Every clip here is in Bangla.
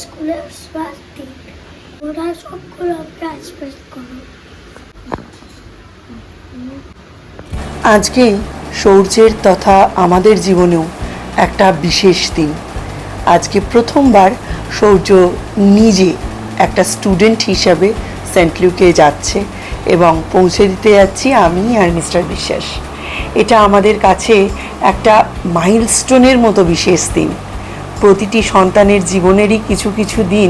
স্কুলের স্বাস্থ্য ওরা সবগুলো প্রাইজ করো। আজকে সৌর্যের তথা আমাদের জীবনেও একটা বিশেষ দিন। আজকে প্রথমবার সৌর্য নিজে একটা স্টুডেন্ট হিসাবে সেন্ট লুকে যাচ্ছে এবং পৌঁছে দিতে যাচ্ছি আমি আর মিস্টার বিশ্বাস। এটা আমাদের কাছে একটা মাইলস্টোনের মতো বিশেষ দিন। প্রতিটি সন্তানের জীবনেরই কিছু কিছু দিন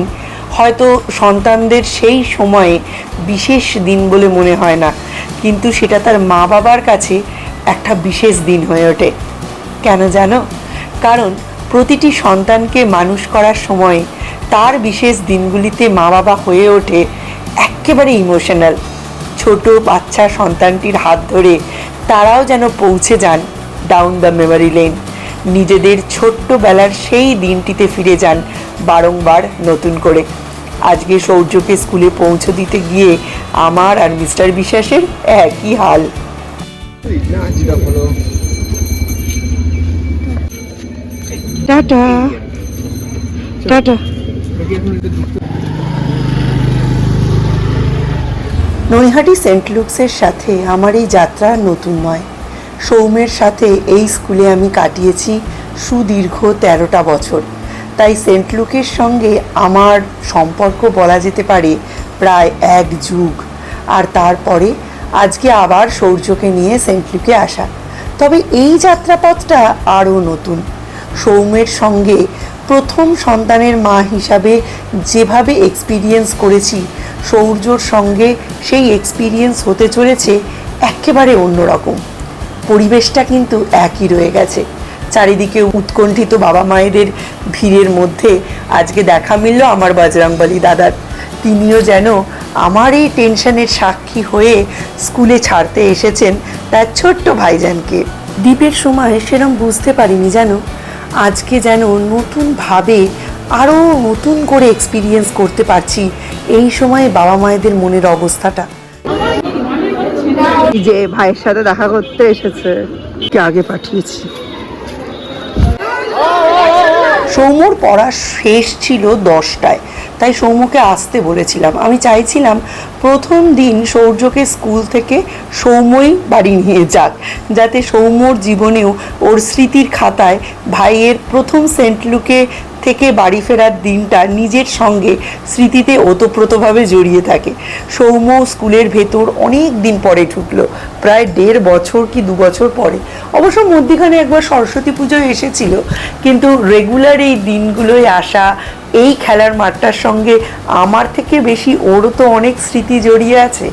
হয়তো সন্তানদের সেই সময়ে বিশেষ দিন বলে মনে হয় না, কিন্তু সেটা তার মা বাবার কাছে একটা বিশেষ দিন হয়ে ওঠে। কেন জানো? কারণ প্রতিটি সন্তানকে মানুষ করার সময় তার বিশেষ দিনগুলিতে মা বাবা হয়ে ওঠে একেবারে ইমোশনাল। ছোট বাচ্চা সন্তানটির হাত ধরে তারাও যেন পৌঁছে যান ডাউন দ্য মেমোরি লেন, নিজেদের ছোট্টবেলার সেই দিনটিতে ফিরে যান বারংবার নতুন করে। আজকে সৌর্যকে স্কুলে পৌঁছে দিতে গিয়ে আমার আর মিস্টার বিশ্বাসের একই হাল। Tata tata. নৈহাটি সেন্ট লুকসের সাথে আমার এই যাত্রা নতুন নয়। সৌমের সাথে এই স্কুলে আমি কাটিয়েছি সুদীর্ঘ 13টা বছর। তাই সেন্ট লুকের সঙ্গে আমার সম্পর্ক বলা যেতে পারে প্রায় এক যুগ। আর তারপরে আজকে আবার সৌর্যকে নিয়ে সেন্ট লুকে আসা। তবে এই যাত্রাপথটা আরও নতুন। সৌমের সঙ্গে প্রথম সন্তানের মা হিসাবে যেভাবে এক্সপিরিয়েন্স করেছি, সৌর্যর সঙ্গে সেই এক্সপিরিয়েন্স হতে চলেছে একেবারে অন্যরকম। পরিবেশটা কিন্তু একই রয়ে গেছে। চারিদিকে উৎকণ্ঠিত বাবা মায়েদের ভিড়ের মধ্যে আজকে দেখা মিলল আমার বজরংবলী দাদার। তিনিও যেন আমার এই টেনশনের সাক্ষী হয়ে স্কুলে ছাড়তে এসেছেন তার ছোট্ট ভাইজানকে। দ্বীপের সময় সেরকম বুঝতে পারিনি জানো, আজকে যেন নতুনভাবে আরও নতুন করে এক্সপিরিয়েন্স করতে পারছি এই সময়ে বাবা মায়েদের মনের অবস্থাটা। যে ভাইয়ের সাথে দেখা করতে এসেছে, কে আগে পাঠিয়েছি। সৌম্যর পড়া শেষ ছিল 10টায়, তাই সৌম্যকে আসতে বলেছিলাম। আমি চাইছিলাম প্রথম দিন সৌর্যকে স্কুল থেকে সৌম্যই বাড়ি নিয়ে যাক, যাতে সৌম্যর জীবনেও ওর স্মৃতির খাতায় ভাইয়ের প্রথম সেন্ট লুকে থেকে বাড়ি ফেরার দিনটা নিজের সঙ্গে স্মৃতিতে ওতপ্রোতভাবে জড়িয়ে থাকে। সৌম্য স্কুলের ভেতর অনেক দিন পরে ঢুকলো, প্রায় 1.5 বছর কি 2 বছর পরে। অবশ্য মধ্যিখানে একবার সরস্বতী পুজো এসেছিল, কিন্তু রেগুলার এই দিনগুলোয় আসা, এই খেলার মাঠটার সঙ্গে আমার থেকে বেশি ওরও তো অনেক স্মৃতি জড়িয়ে আছে।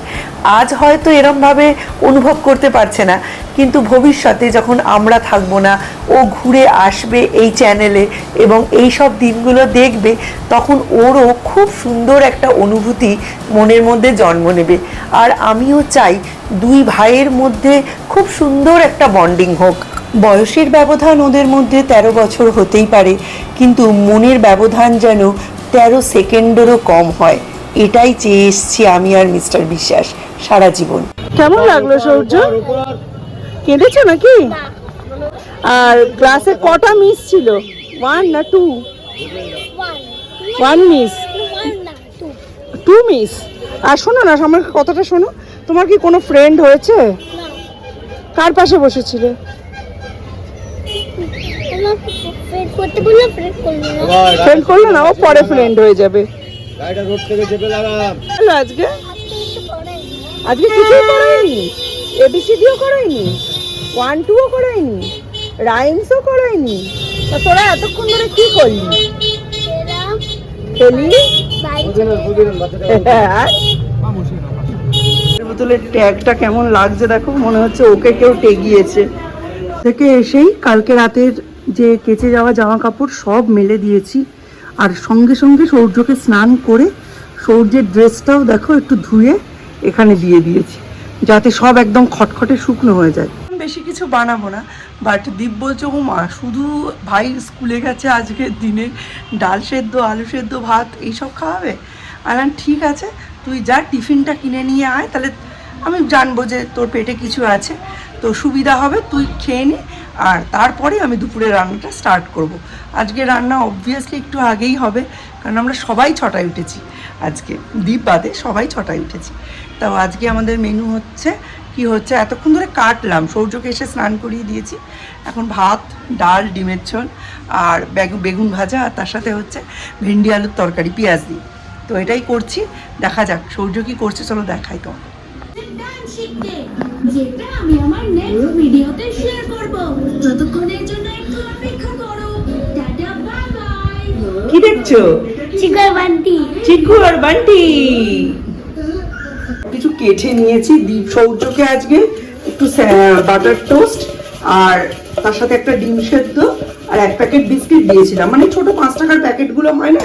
আজ হয়তো এরমভাবে অনুভব করতে পারছে না, কিন্তু ভবিষ্যতে যখন আমরা থাকবো না, ও ঘুরে আসবে এই চ্যানেলে এবং এই সব দিনগুলো দেখবে, তখন ওরও খুব সুন্দর একটা অনুভূতি মনের মধ্যে জন্ম নেবে। আর আমিও চাই দুই ভাইয়ের মধ্যে খুব সুন্দর একটা বন্ডিং হোক। বয়সের ব্যবধান ওদের মধ্যে 13 বছর হতেই পারে, কিন্তু মনের ব্যবধান যেন 13 সেকেন্ডেরও কম হয়। এটাই চেয়ে এসছি আমি আর মিস্টার বিশ্বাস সারা জীবন। কেমন লাগলো সৌর্য? কেঁদেছো নাকি? আর ক্লাসে কটা মিস ছিল? 1 না 2? 1 মিস, 2 মিস। আর শোনো না, আমার কথাটা শোনো, তোমার কি কোনো ফ্রেন্ড হয়েছে? কার পাশে বসেছিলে? ফ্রেন্ড করলো না, ও পরে ফ্রেন্ড হয়ে যাবে। আজকে আজকে কিছুই করায়নি, এবিসিডিও করায়নি, 1 2ও করায়নি, রাইমসও করায়নি। তোরা এতক্ষণ ধরে কি করলি? বোতলের ট্যাগটা কেমন লাগছে দেখো, মনে হচ্ছে ওকে কেউ টেগিয়েছে। থেকে এসেই কালকে রাতের যে কেচে যাওয়া জামা কাপড় সব মেলে দিয়েছি, আর সঙ্গে সঙ্গে সৌর্যকে স্নান করে সৌর্যের ড্রেসটাও দেখো একটু ধুয়ে এখানে দিয়ে দিয়েছি, যাতে সব একদম খটখটে শুকনো হয়ে যায়। বেশি কিছু বানাবো না, বাট দীপ বলছে ও মা শুধু ভাই স্কুলে গেছে আজকের দিনে ডাল সেদ্ধ, আলু সেদ্ধ, ভাত এইসব খাওয়াবে? আলাম ঠিক আছে, তুই যা টিফিনটা কিনে নিয়ে আয়, তাহলে আমি জানবো যে তোর পেটে কিছু আছে, তো সুবিধা হবে, তুই খেয়ে নে, আর তারপরে আমি দুপুরে রান্নাটা স্টার্ট করব। আজকে রান্না অবভিয়াসলি একটু আগেই হবে, কারণ আমরা সবাই 6টায় উঠেছি আজকে, দ্বীপ বাদে সবাই 6টায় উঠেছি। তো আজকে আমাদের মেনু হচ্ছে কি হচ্ছে, এতক্ষণ ধরে কাটলাম, সূর্যকে এসে স্নান করিয়ে দিয়েছি, এখন ভাত, ডাল, ডিমের ঝোল আর বেগুন ভাজা, আর তার সাথে হচ্ছে ভেন্ডি আলুর তরকারি পেঁয়াজ দিয়ে। তো এটাই করছি, দেখা যাক সূর্য কি করছে, চলো দেখাই তো। যেটা আমি আমার নেক্সট ভিডিওতে শেয়ার করব, ততক্ষণের জন্য একটু অপেক্ষা করো। Tata, bye bye. কি দেখছো? চিকন বান্টি। চিকু আর বান্টি কিছু কেটে নিয়েছি। দীপ সৌর্যকে আজকে একটু বাটার টোস্ট আর তার সাথে একটা ডিম সেদ্ধ আর 1 প্যাকেট বিস্কিট দিয়েছিলাম, মানে ছোট 5 টাকার প্যাকেটগুলো হয় না,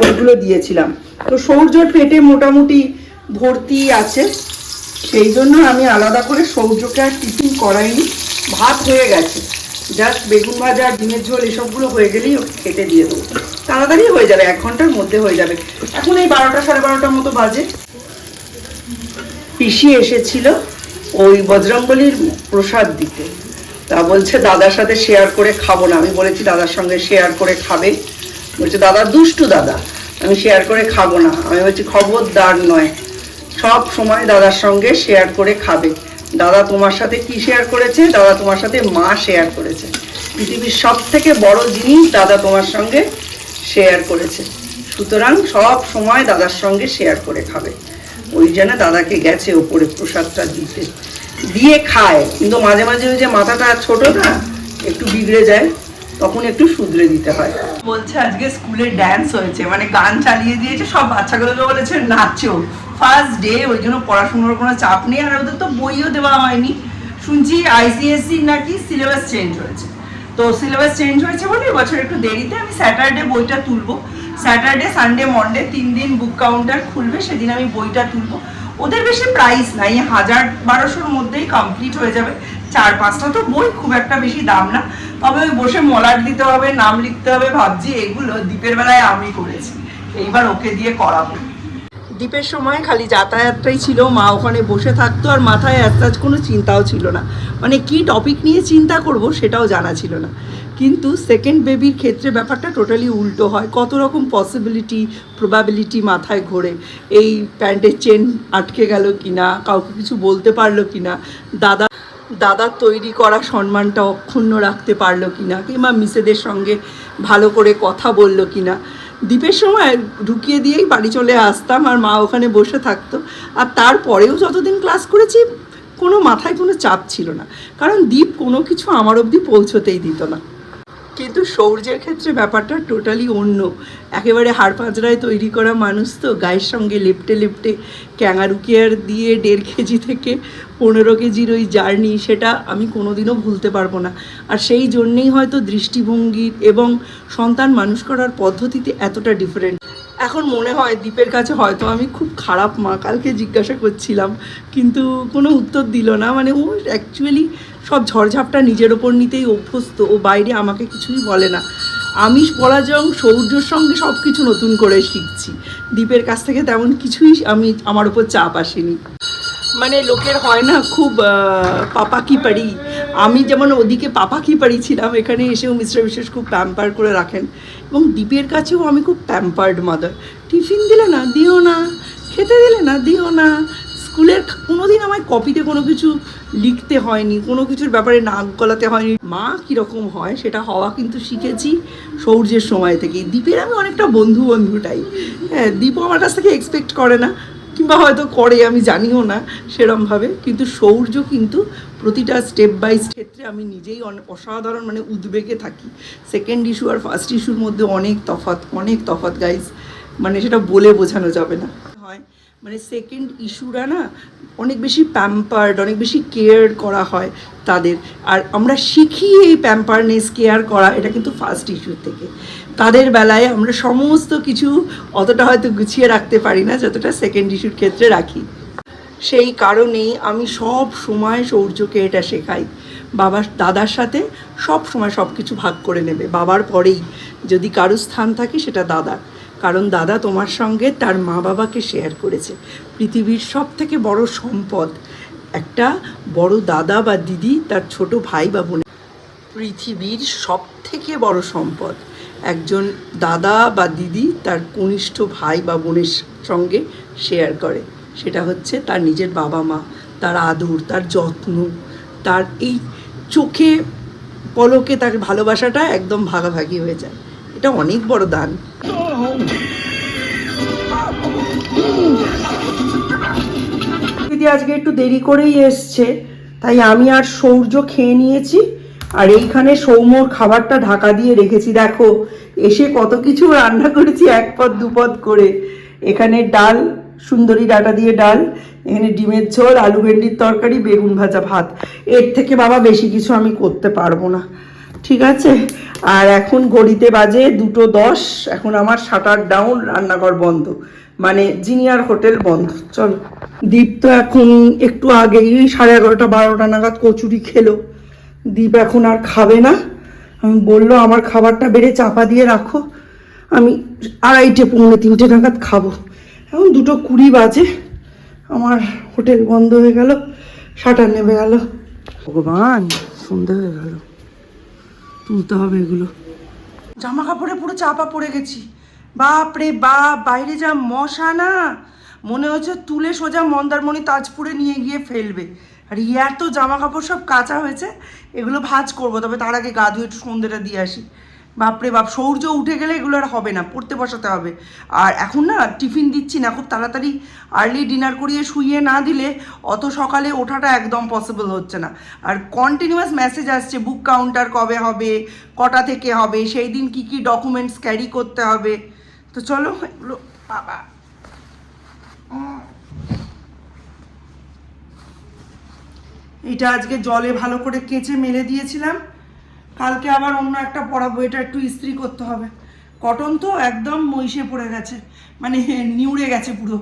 ওইগুলো দিয়েছিলাম। তো সৌর্যর পেটে মোটামুটি ভর্তি আছে, সেই জন্য আমি আলাদা করে সৌর্যকে আর টিফিন করাইনি। ভাত হয়ে গেছে, জাস্ট বেগুন ভাজা আর ডিমের ঝোল এসবগুলো হয়ে গেলেই ওকে খেতে দিয়ে দেবো, তাড়াতাড়ি হয়ে যাবে, 1 ঘন্টার মধ্যে হয়ে যাবে। এখন এই 12টা সাড়ে 12টার মতো বাজে। পিসি এসেছিল ওই বজরংবলীর প্রসাদ দিতে, তা বলছে দাদার সাথে শেয়ার করে খাবো না। আমি বলেছি দাদার সঙ্গে শেয়ার করে খাবে, বলছে দাদা দুষ্টু দাদা, আমি শেয়ার করে খাবো না। আমি বলছি খবরদার নয়, সব সময় দাদার সঙ্গে শেয়ার করে খাবে। দাদা তোমার সাথে কি শেয়ার করেছে? দাদা তোমার সাথে মা শেয়ার করেছে, পৃথিবীর সব থেকে বড় জিনিস দাদা তোমার সঙ্গে শেয়ার করেছে, সুতরাং সব সময় দাদার সঙ্গে শেয়ার করে খাবে। ওই জন্য দাদাকে গেছে ওপরে প্রসাদটা দিতে, দিয়ে খায়, কিন্তু মাঝে মাঝে ওই যে মাথাটা ছোট না, একটু বিগড়ে যায়, তখন একটু শুধরে দিতে হয়। বলছে আজকে স্কুলে ড্যান্স হয়েছে, মানে গান চালিয়ে দিয়েছে, সব বাচ্চাগুলোকে বলেছে নাচো, ফার্স্ট ডে, ওই জন্য পড়াশোনার কোনো চাপ নেই। আর ওদের তো বইও দেওয়া হয়নি, শুনছি আইসিএসসি নাকি সিলেবাস চেঞ্জ হয়েছে, তো সিলেবাস চেঞ্জ হয়েছে বলে এবছর একটু দেরিতে। আমি স্যাটারডে বইটা তুলবো, স্যাটারডে সানডে মন্ডে 3 দিন বুক কাউন্টার খুলবে, সেদিন আমি বইটা তুলবো। ওদের বেশি প্রাইস নাই, 1000-1200-র মধ্যেই কমপ্লিট হয়ে যাবে। 4-5টা তো বই, খুব একটা বেশি দাম না, তবে ওই বসে মলাট দিতে হবে, নাম লিখতে হবে, ভাবছি এগুলো দ্বীপের বেলায় আমি করেছি, এইবার ওকে দিয়ে করাবো। দ্বীপের সময় খালি যাতায়াতটাই ছিল, মা ওখানে বসে থাকতো, আর মাথায় একটা কোনো চিন্তাও ছিল না, মানে কি টপিক নিয়ে চিন্তা করব সেটাও জানা ছিল না। কিন্তু সেকেন্ড বেবির ক্ষেত্রে ব্যাপারটা টোটালি উল্টো হয়, কত রকম পসিবিলিটি, প্রবাবিলিটি মাথায় ঘোরে। এই প্যান্টের চেন আটকে গেল কিনা, কাউকে কিছু বলতে পারলো কিনা, দাদার তৈরি করা সম্মানটা অক্ষুণ্ণ রাখতে পারলো কিনা, কিংবা মিসেদের সঙ্গে ভালো করে কথা বললো কিনা। দ্বীপের সময় ঢুকিয়ে দিয়েই বাড়ি চলে আসতাম, আর মা ওখানে বসে থাকতো, আর তারপরেও যতদিন ক্লাস করেছি কোনো মাথায় কোনো চাপ ছিল না, কারণ দ্বীপ কোনো কিছু আমার অবধি পৌঁছতেই দিত না। কিন্তু সৌর্যের ক্ষেত্রে ব্যাপারটা টোটালি অন্য, একেবারে হাড় পাঁজরায় তৈরি করা মানুষ, তো গায়ের সঙ্গে লেপটে লেপটে ক্যাঙ্গারু কেয়ার দিয়ে 1.5 কেজি থেকে 15 কেজির ওই জার্নি, সেটা আমি কোনোদিনও ভুলতে পারবো না। আর সেই জন্যেই হয়তো দৃষ্টিভঙ্গির এবং সন্তান মানুষ করার পদ্ধতিতে এতটা ডিফারেন্ট। এখন মনে হয় দ্বীপের কাছে হয়তো আমি খুব খারাপ মা, কালকে জিজ্ঞাসা করছিলাম কিন্তু কোনো উত্তর দিল না, মানে ও অ্যাকচুয়ালি সব ঝড়ঝাপটা নিজের ওপর নিতেই অভ্যস্ত, ও বাইরে আমাকে কিছুই বলে না। আমি বলা যাও সৌর্যর সঙ্গে সব কিছু নতুন করে শিখছি, দ্বীপের কাছ থেকে তেমন কিছুই আমার উপর চাপ আসেনি। মানে লোকের হয় না খুব পাপা কি পারি, আমি যেমন ওদিকে পাপা কি পারি ছিলাম, এখানে এসেও মিস্টার বিশেষ খুব প্যাম্পার করে রাখেন, এবং দ্বীপের কাছেও আমি খুব প্যাম্পার্ড মাদার। টিফিন দিলে না দিও না, খেতে দিলে না দিও না, স্কুলের কোনোদিন আমায় কপিতে কোনো কিছু লিখতে হয়নি, কোনো কিছুর ব্যাপারে নাক গলাতে হয়নি। মা কীরকম হয় সেটা হওয়া কিন্তু শিখেছি সৌর্যের সময় থেকেই। দ্বীপের আমি অনেকটা বন্ধু টাইপ, হ্যাঁ, দ্বীপও আমার কাছ থেকে এক্সপেক্ট করে না, কিংবা হয়তো করে আমি জানিও না সেরমভাবে, কিন্তু সৌর্য কিন্তু প্রতিটা স্টেপ বাই ক্ষেত্রে আমি নিজেই অসাধারণ মানে উদ্বেগে থাকি। সেকেন্ড ইস্যু আর ফার্স্ট ইস্যুর মধ্যে অনেক তফাৎ গাইজ, মানে সেটা বলে বোঝানো যাবে না। হয় মানে সেকেন্ড ইস্যুরা না অনেক বেশি প্যাম্পার্ড, অনেক বেশি কেয়ার করা হয় তাদের, আর আমরা শিখি এই প্যাম্পারনেস কেয়ার করা, এটা কিন্তু ফার্স্ট ইস্যুর থেকে। তাদের বেলায় আমরা সমস্ত কিছু অতটা হয়তো গুছিয়ে রাখতে পারি না যতটা সেকেন্ড ইস্যুর ক্ষেত্রে রাখি। সেই কারণেই আমি সব সময় সৌর্যকে এটা শেখাই, দাদার সাথে সব সময় সব কিছু ভাগ করে নেবে, বাবার পরেই যদি কারো স্থান থাকে সেটা দাদার, কারণ দাদা তোমার সঙ্গে তার মা বাবাকে শেয়ার করেছে। পৃথিবীর সব থেকে বড় সম্পদ একটা বড় দাদা বা দিদি তার ছোট ভাই বা বোন, পৃথিবীর সব থেকে বড় সম্পদ একজন দাদা বা দিদি তার কনিষ্ঠ ভাই বা বোনের সঙ্গে শেয়ার করে। সেটা হচ্ছে তার নিজের বাবা মা, তার আদর, তার যত্ন, তার এই চোখে পলকে তার ভালোবাসাটা একদম ভাগাভাগি হয়ে যায়। এটা অনেক বড় দান। দিদি আজকে একটু দেরি করেই এসছে, তাই আমি আর সৌর্য খেয়ে নিয়েছি। আর এইখানে সৌম্যর খাবারটা ঢাকা দিয়ে রেখেছি। দেখো এসে কত কিছু রান্না করেছি, এক পদ দুপদ করে। এখানে ডাল, সুন্দরী ডাটা দিয়ে ডাল, এখানে ডিমের ঝোল, আলু ভেন্ডির তরকারি, বেগুন ভাজা, ভাত। এর থেকে বাবা বেশি কিছু আমি করতে পারবো না, ঠিক আছে? আর এখন ঘড়িতে বাজে 2:10। এখন আমার শাটার ডাউন, রান্নাঘর বন্ধ, মানে জিনিয়ার হোটেল বন্ধ। চলো। দীপ তো এখন একটু আগেই 11:30 12টা নাগাদ কচুরি খেলো। দীপ এখন আর খাবে না। আমি বললো আমার খাবারটা বেড়ে চাপা দিয়ে রাখো, আমি 2:30 3:45 নাগাদ খাবো। এখন 2:20 বাজে, আমার হোটেল বন্ধ হয়ে গেল, শাটার নেমে গেল। ভগবান, সন্ধে হয়ে গেল, তুলতে হবে এগুলো। জামা কাপড়ে পুরো চাপা পড়ে গেছি। বাপ রে বাপ, বাইরে যা মশা না, মনে হচ্ছে তুলে সোজা মন্দারমণি তাজপুরে নিয়ে গিয়ে ফেলবে। আর এত জামা কাপড় সব কাঁচা হয়েছে, এগুলো ভাঁজ করবো, তবে তার আগে গা ধুয়ে একটু সন্ধ্যেটা দিয়ে আসি। বাপরে বাপ, সূর্য উঠে গেলে এগুলো আর হবে না, পড়তে বসাতে হবে। আর এখন না টিফিন দিচ্ছি না, খুব তাড়াতাড়ি আর্লি ডিনার করিয়ে শুইয়ে না দিলে অত সকালে ওঠাটা একদম পসিবল হচ্ছে না। আর কন্টিনিউয়াস মেসেজ আসছে, বুক কাউন্টার কবে হবে, কটা থেকে হবে, সেই দিন কী কী ডকুমেন্টস ক্যারি করতে হবে। তো চলো এগুলো, বাবা এটা আজকে জলে ভালো করে কেচে মেলে দিয়েছিলাম, কালকে আবার অন্য একটা পরাবো। এটা একটু ইস্ত্রি করতে হবে, কটন তো একদম মইশে পড়ে গেছে, মানে নিউড়ে গেছে পুরো।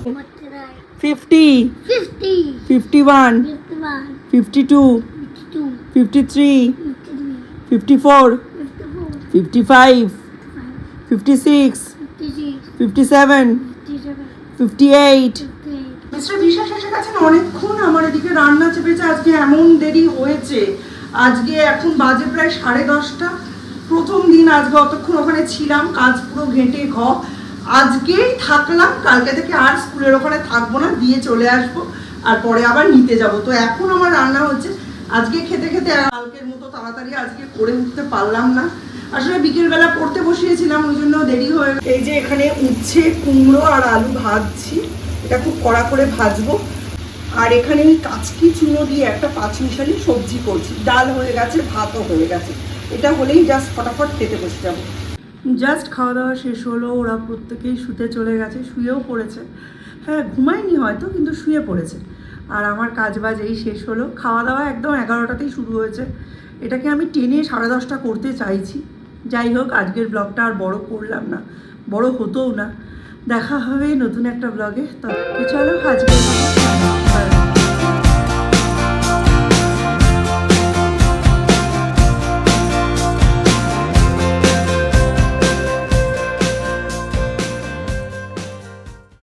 করতে দেয় 50, 50, 51, 51, 52, 52, 53, 53, 54, 54, 55, 56, 56, 57, 57, 58। 58. মিস্টার বিশ্বাস এসে গেছেন অনেকক্ষণ। আমার এদিকে রান্না চেপেছে, আজকে এমন দেরি হয়েছে। আজকে এখন বাজে প্রায় 10:30। প্রথম দিন আজকে অতক্ষণ ওখানে ছিলাম, কাজ পুরো ঘেঁটে আজকেই থাকলাম, কালকে থেকে আর স্কুলের ওখানে থাকবো না, দিয়ে চলে আসবো, আর পরে আবার নিতে যাব। তো এখন আমার রান্না হচ্ছে। আজকে খেতে খেতে কালকের মতো তাড়াতাড়ি আজকে করে উঠতে পারলাম না, আসলে বিকেলবেলা পড়তে বসিয়েছিলাম, ওই জন্য দেরি হয়ে গেল। এই যে এখানে উচ্ছে, কুমড়ো আর আলু ভাজছি, এটা খুব কড়া করে ভাজবো। আর এখানে এই কাচকি চুনো দিয়ে একটা 5 মিশালি সবজি করছি। ডাল হয়ে গেছে, ভাতও হয়ে গেছে, এটা হলেই জাস্ট ফটাফট খেতে বসে যাবো। জাস্ট খাওয়া দাওয়া শেষ হলো, ওরা প্রত্যেকেই শুতে চলে গেছে, শুয়েও পড়েছে। হ্যাঁ, ঘুমায়নি হয়তো, কিন্তু শুয়ে পড়েছে। আর আমার কাজ বাজ এই শেষ হলো, খাওয়া দাওয়া একদম 11টাতেই শুরু হয়েছে। এটাকে আমি টেনে 10:30 করতে চাইছি। যাই হোক, আজকের ব্লগটা আর বড় করলাম না, বড় হতোও না। দেখা হবে নতুন একটা ব্লগে। তো চলো আজকে